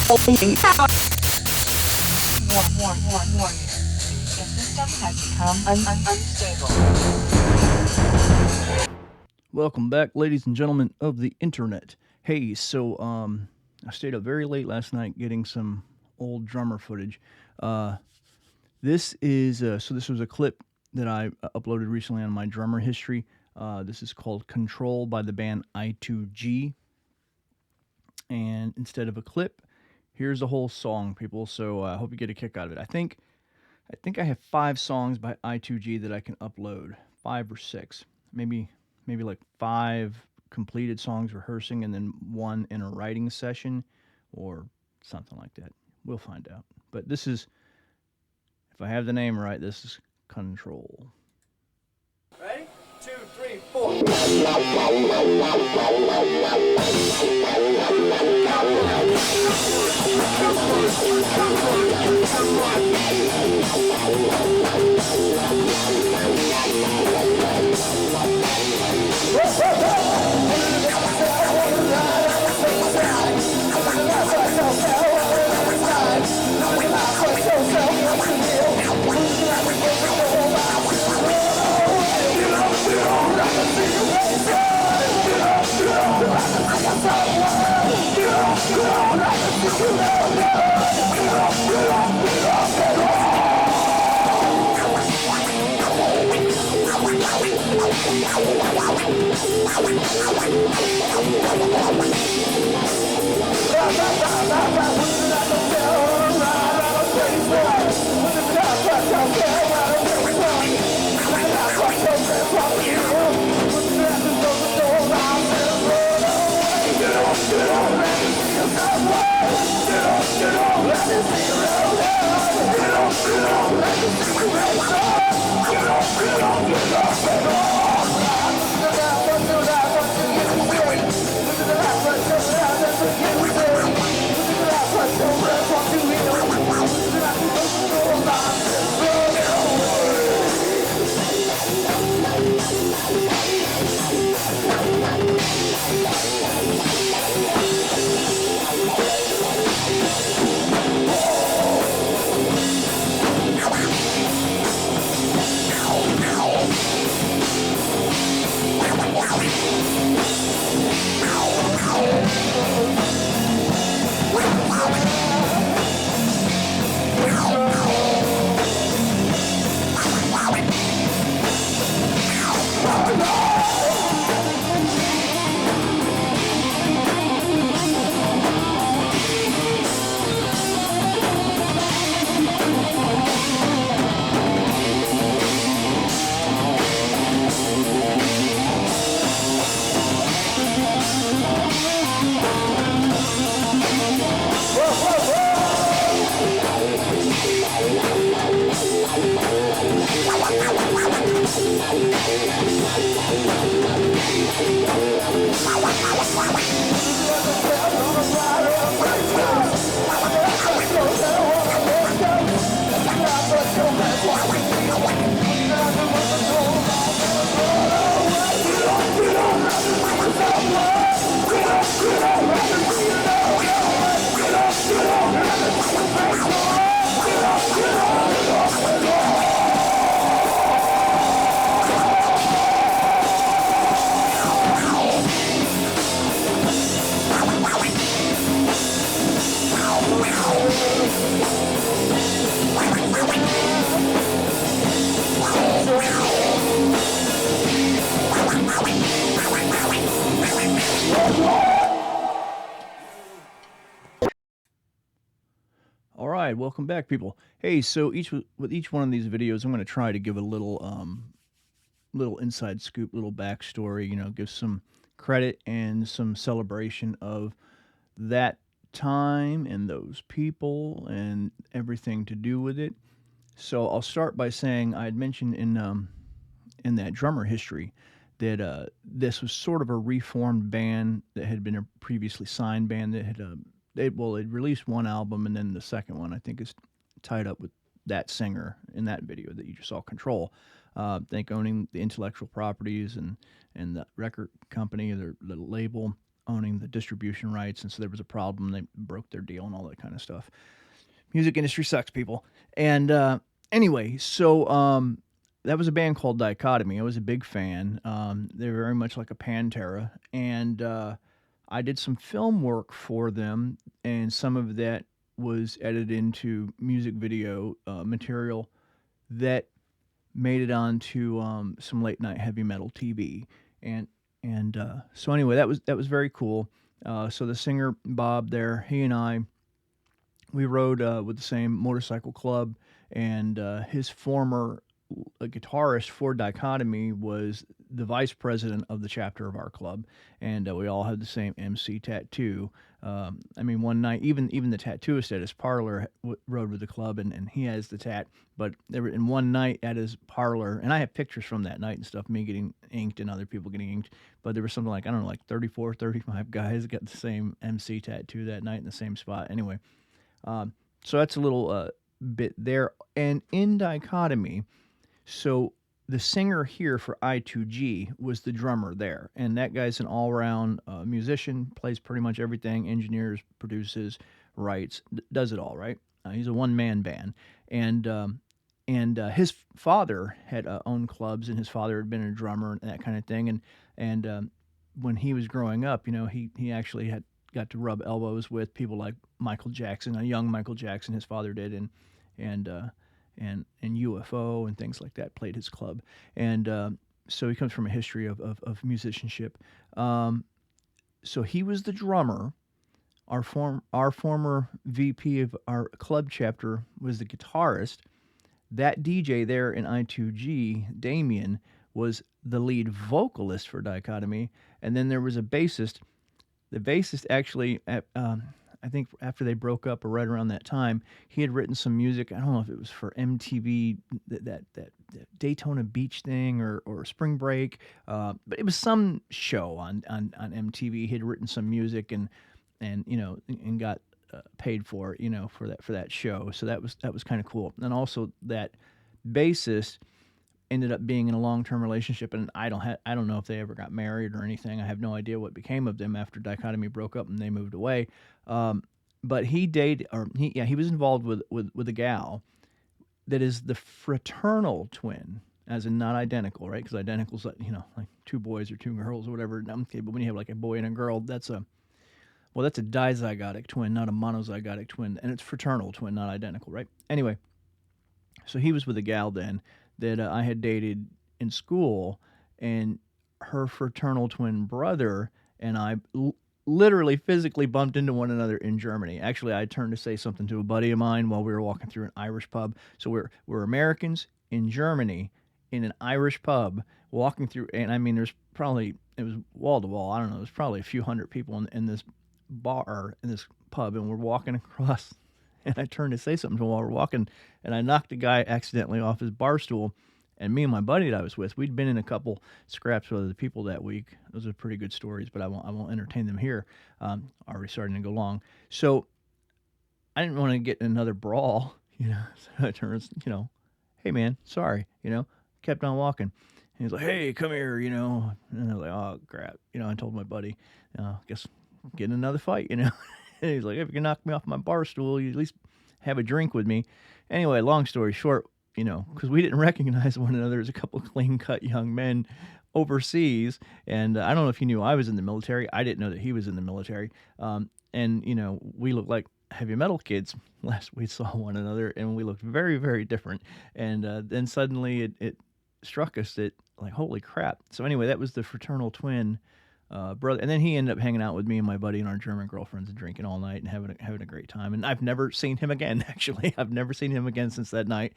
Warning. The system has become unstable. Welcome back, ladies and gentlemen of the internet. Hey, so I stayed up very late last night getting some old drummer footage. Uh, this was a clip that I uploaded recently on my drummer history. This is called "Control" by the band I2G, and instead of a clip, here's a whole song, people. So I hope you get a kick out of it. I think I have 5 songs by I2G that I can upload, 5 or 6, maybe like 5 completed songs rehearsing, and then one in a writing session, or something like that. We'll find out. But this is, if I have the name right, this is Control. Ready? 2, 3, 4. All right, welcome back, people. Hey, so with each one of these videos, I'm going to try to give a little inside scoop, little backstory. Give some credit and some celebration of that time and those people and everything to do with it. So I'll start by saying I had mentioned in that drummer history that this was sort of a reformed band that had been a previously signed band that had it released one album, and then the second one I think is tied up with that singer in that video that you just saw, Control. I think owning the intellectual properties and the record company, the label. owning the distribution rights, and so there was a problem. They broke their deal and all that kind of stuff. Music industry sucks, people. And anyway, so that was a band called Dichotomy. I was a big fan. They were very much like a Pantera, and I did some film work for them, and some of that was edited into music video material that made it onto some late night heavy metal TV, and so anyway, that was very cool. So the singer Bob there, he and I, we rode with the same motorcycle club, and his former guitarist for Dichotomy was the vice president of the chapter of our club, and we all had the same MC tattoo. I mean, one night, even the tattooist at his parlor rode with the club, and he has the tat. But there were, in one night at his parlor, and I have pictures from that night and stuff, me getting inked and other people getting inked. But there was something like, I don't know, like 34, 35 guys got the same MC tattoo that night in the same spot. Anyway, so that's a little bit there. And in Dichotomy, so the singer here for I2G was the drummer there, and that guy's an all-around musician, plays pretty much everything, engineers, produces, writes, does it all, right? He's a one-man band, and his father had owned clubs, and his father had been a drummer and that kind of thing, and when he was growing up, he actually had got to rub elbows with people like Michael Jackson, a young Michael Jackson, his father did, and UFO and things like that played his club, and so he comes from a history of musicianship. So he was the drummer. Our former VP of our club chapter was the guitarist. That DJ there in I2G, Damien, was the lead vocalist for Dichotomy, and then there was a bassist. The bassist actually, I think after they broke up or right around that time, he had written some music. I don't know if it was for MTV, that Daytona Beach thing or Spring Break, but it was some show on MTV. He had written some music and got paid for it, for that show. So that was kind of cool. And also that bassist ended up being in a long-term relationship, and I don't know if they ever got married or anything. I have no idea what became of them after Dichotomy broke up and they moved away. But he was involved with a gal that is the fraternal twin, as in not identical, right? Because identical's like two boys or two girls or whatever. Okay, but when you have like a boy and a girl, that's a dizygotic twin, not a monozygotic twin, and it's fraternal twin, not identical, right? Anyway, so he was with a gal then that I had dated in school, and her fraternal twin brother and I literally physically bumped into one another in Germany. Actually, I turned to say something to a buddy of mine while we were walking through an Irish pub. So we're Americans in Germany in an Irish pub walking through, and I mean, it was wall to wall. I don't know, there's probably a few hundred people in this bar, in this pub, and we're walking across. And I turned to say something to him while we're walking, and I knocked the guy accidentally off his bar stool. And me and my buddy that I was with, we'd been in a couple scraps with other people that week. Those are pretty good stories, but I won't entertain them here. Already starting to go long. So I didn't want to get in another brawl, So I turned, hey man, sorry, kept on walking. And he's like, hey, come here, And I was like, oh crap, I told my buddy, guess get in another fight, And he's like, if you can knock me off my bar stool, you at least have a drink with me. Anyway, long story short, because we didn't recognize one another as a couple of clean-cut young men overseas. And I don't know if he knew I was in the military. I didn't know that he was in the military. And we looked like heavy metal kids last we saw one another, and we looked very, very different. And then suddenly it struck us that, like, holy crap. So anyway, that was the fraternal twin brother, and then he ended up hanging out with me and my buddy and our German girlfriends and drinking all night and having a great time. And I've never seen him again. Actually, I've never seen him again since that night.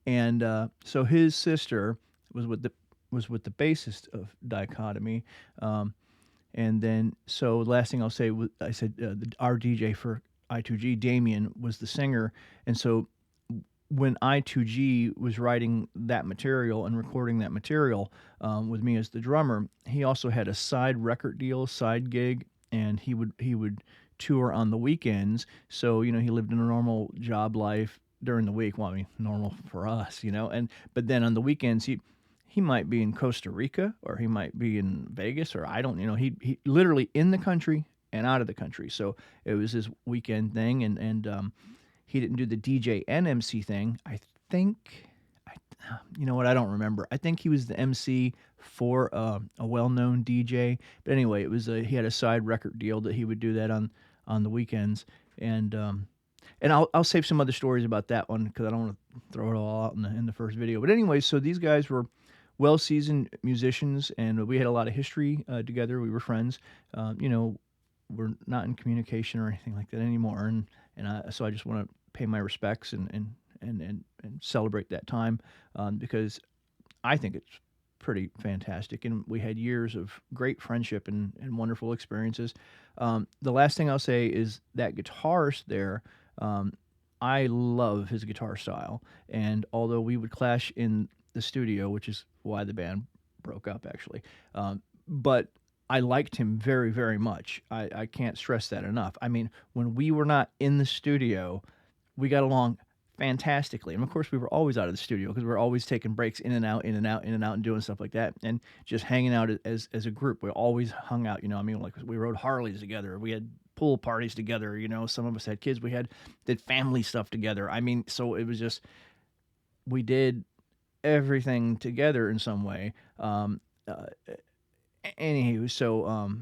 And so his sister was with the bassist of Dichotomy, and then so the last thing I'll say, I said our DJ for I2G, Damien, was the singer, and so when I2G was writing that material and recording that material with me as the drummer, he also had a side record deal, side gig, and he would tour on the weekends. So he lived in a normal job life during the week. Well, I mean, normal for us, but then on the weekends he might be in Costa Rica or he might be in Vegas or I don't, he literally in the country and out of the country. So it was his weekend thing, and he didn't do the DJ and MC thing. I think, you know what? I don't remember. I think he was the MC for a well-known DJ. But anyway, he had a side record deal that he would do that on the weekends, and I'll save some other stories about that one because I don't want to throw it all out in the first video. But anyway, so these guys were well-seasoned musicians, and we had a lot of history together. We were friends. We're not in communication or anything like that anymore, so I just want to pay my respects and celebrate that time because I think it's pretty fantastic, and we had years of great friendship and wonderful experiences. The last thing I'll say is that guitarist there, I love his guitar style, and although we would clash in the studio, which is why the band broke up actually, but I liked him very, very much. I can't stress that enough. I mean, when we were not in the studio, we got along fantastically. And of course, we were always out of the studio because we were always taking breaks in and out, in and out, in and out, and doing stuff like that, and just hanging out as a group. We always hung out. Like we rode Harleys together. We had pool parties together. Some of us had kids. We did family stuff together. I mean, so it was just we did everything together in some way. Anywho, so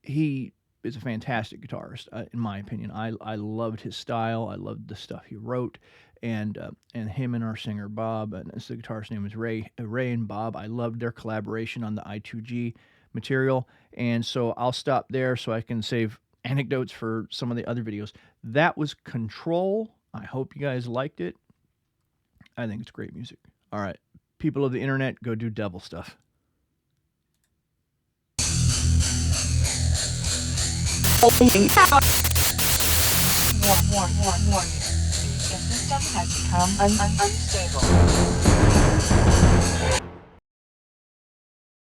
he is a fantastic guitarist, in my opinion. I loved his style. I loved the stuff he wrote, and him and our singer Bob, and the guitarist's name is Ray and Bob. I loved their collaboration on the I2G material, and so I'll stop there so I can save anecdotes for some of the other videos. That was Control. I hope you guys liked it. I think it's great music. All right, people of the internet, go do devil stuff. Warning. The system has become unstable.